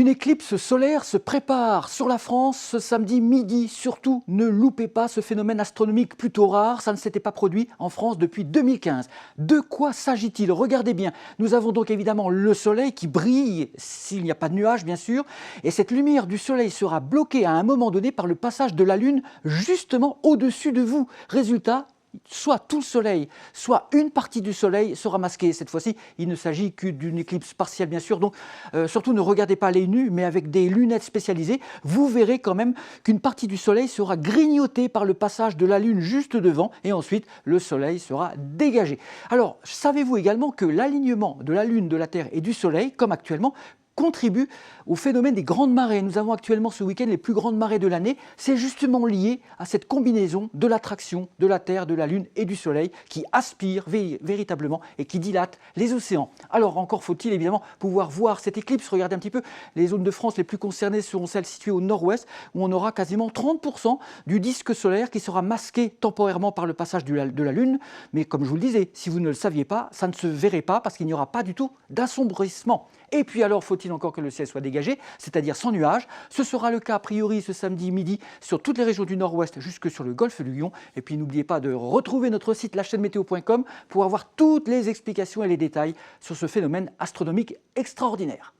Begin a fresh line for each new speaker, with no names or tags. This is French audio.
Une éclipse solaire se prépare sur la France ce samedi midi. Surtout, ne loupez pas ce phénomène astronomique plutôt rare. Ça ne s'était pas produit en France depuis 2015. De quoi s'agit-il? Regardez bien. Nous avons donc évidemment le soleil qui brille, s'il n'y a pas de nuages bien sûr. Et cette lumière du soleil sera bloquée à un moment donné par le passage de la Lune justement au-dessus de vous. Résultat, soit tout le soleil, soit une partie du soleil sera masquée. Cette fois-ci, il ne s'agit que d'une éclipse partielle, bien sûr. Donc, surtout ne regardez pas les nus, mais avec des lunettes spécialisées. Vous verrez quand même qu'une partie du soleil sera grignotée par le passage de la Lune juste devant, et ensuite, le soleil sera dégagé. Alors, savez-vous également que l'alignement de la Lune, de la Terre et du soleil, comme actuellement, contribue au phénomène des grandes marées. Nous avons actuellement ce week-end les plus grandes marées de l'année. C'est justement lié à cette combinaison de l'attraction de la Terre, de la Lune et du Soleil qui aspire véritablement et qui dilate les océans. Alors encore faut-il évidemment pouvoir voir cette éclipse. Regardez un petit peu, les zones de France les plus concernées seront celles situées au nord-ouest où on aura quasiment 30% du disque solaire qui sera masqué temporairement par le passage de la Lune. Mais comme je vous le disais, si vous ne le saviez pas, ça ne se verrait pas parce qu'il n'y aura pas du tout d'assombrissement. Et puis alors, faut-il encore que le ciel soit dégagé, c'est-à-dire sans nuages. Ce sera le cas a priori ce samedi midi sur toutes les régions du nord-ouest jusque sur le golfe du Lion. Et puis n'oubliez pas de retrouver notre site lachaînemétéo.com pour avoir toutes les explications et les détails sur ce phénomène astronomique extraordinaire.